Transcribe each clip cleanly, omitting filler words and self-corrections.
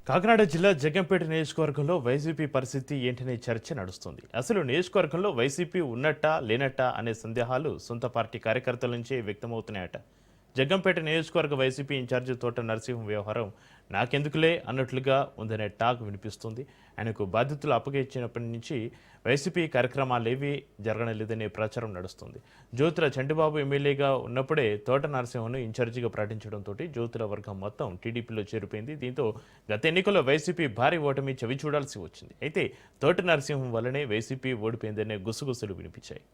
కాకినాడ జిల్లా జగ్గంపేట నియోజకవర్గంలో వైసీపీ పరిస్థితి ఏంటనే చర్చ నడుస్తుంది. అసలు నియోజకవర్గంలో వైసీపీ ఉన్నట్టా లేనట్టా అనే సందేహాలు సొంత పార్టీ కర్యకర్తల నుంచే వ్యక్తమవుతున్నాయట. జగ్గంపేట నియోజకవర్గ వైసీపీ ఇన్ఛార్జి తోట నరసింహం వ్యవహారం నాకెందుకులే అన్నట్లుగా ఉందనే టాక్ వినిపిస్తుంది. ఆయనకు బాధ్యతలు అప్పగించినప్పటి నుంచి వైసీపీ కార్యక్రమాలేవీ జరగలేదనే ప్రచారం నడుస్తుంది. జ్యోతుల చంటిబాబు ఎమ్మెల్యేగా ఉన్నప్పుడే తోట నరసింహను ఇన్ఛార్జిగా ప్రకటించడంతో జ్యోతుల వర్గం మొత్తం టీడీపీలో చేరిపోయింది. దీంతో గత ఎన్నికల్లో వైసీపీ భారీ ఓటమి చవి చూడాల్సి వచ్చింది. అయితే తోట నరసింహం వల్లనే వైసీపీ ఓడిపోయిందనే గుసగుసలు వినిపించాయి.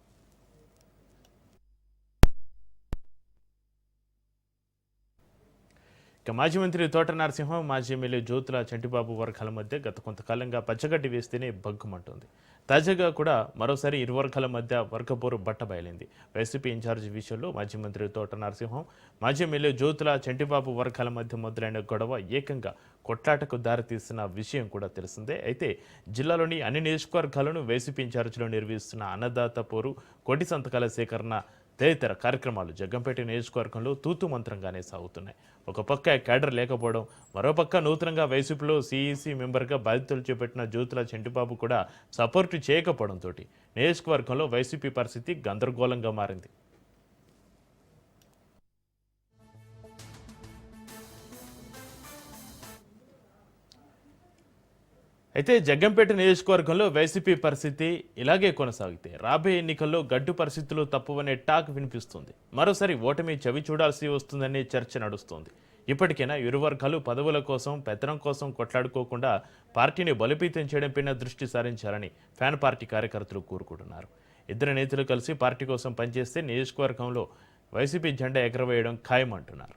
ఇక మాజీ మంత్రి తోట నరసింహం, మాజీ ఎమ్మెల్యే జ్యోతుల చంటిబాబు వర్గాల మధ్య గత కొంతకాలంగా పచ్చగడ్డి వేస్తేనే బగ్గుమంటుంది. తాజాగా కూడా మరోసారి ఇరు వర్గాల మధ్య వర్గపోరు బట్టబయలింది. వైసీపీ ఇన్ఛార్జి విషయంలో మాజీ మంత్రి తోట నరసింహం, మాజీ ఎమ్మెల్యే జ్యోతుల చంటిబాబు వర్గాల మధ్య మొదలైన గొడవ ఏకంగా కొట్లాటకు దారితీస్తున్న విషయం కూడా తెలిసిందే. అయితే జిల్లాలోని అన్ని నియోజకవర్గాలను వైసీపీ ఇన్ఛార్జిలో నిర్వహిస్తున్న అన్నదాత పోరు, కోటి సంతకాల సేకరణ తదితర కార్యక్రమాలు జగ్గంపేట నియోజకవర్గంలో తూతు మంత్రంగానే సాగుతున్నాయి. ఒక పక్క కేడర్ లేకపోవడం, మరోపక్క నూతనంగా వైసీపీలో సీఈసీ మెంబర్గా బాధ్యతలు చేపట్టిన జ్యోతుల చంటిబాబు కూడా సపోర్టు చేయకపోవడంతో నియోజకవర్గంలో వైసీపీ పరిస్థితి గందరగోళంగా మారింది. అయితే జగ్గంపేట నియోజకవర్గంలో వైసీపీ పరిస్థితి ఇలాగే కొనసాగితే రాబోయే ఎన్నికల్లో గడ్డు పరిస్థితులు తప్పువనే టాక్ వినిపిస్తుంది. మరోసారి ఓటమి చవి చూడాల్సి వస్తుందనే చర్చ నడుస్తోంది. ఇప్పటికైనా ఇరు వర్గాలు పదవుల కోసం, పెత్తనం కోసం కొట్లాడుకోకుండా పార్టీని బలోపేతం చేయడంపైన దృష్టి సారించాలని ఫ్యాన్ పార్టీ కార్యకర్తలు కోరుకుంటున్నారు. ఇద్దరు నేతలు కలిసి పార్టీ కోసం పనిచేస్తే నియోజకవర్గంలో వైసీపీ జెండా ఎగరవేయడం ఖాయమంటున్నారు.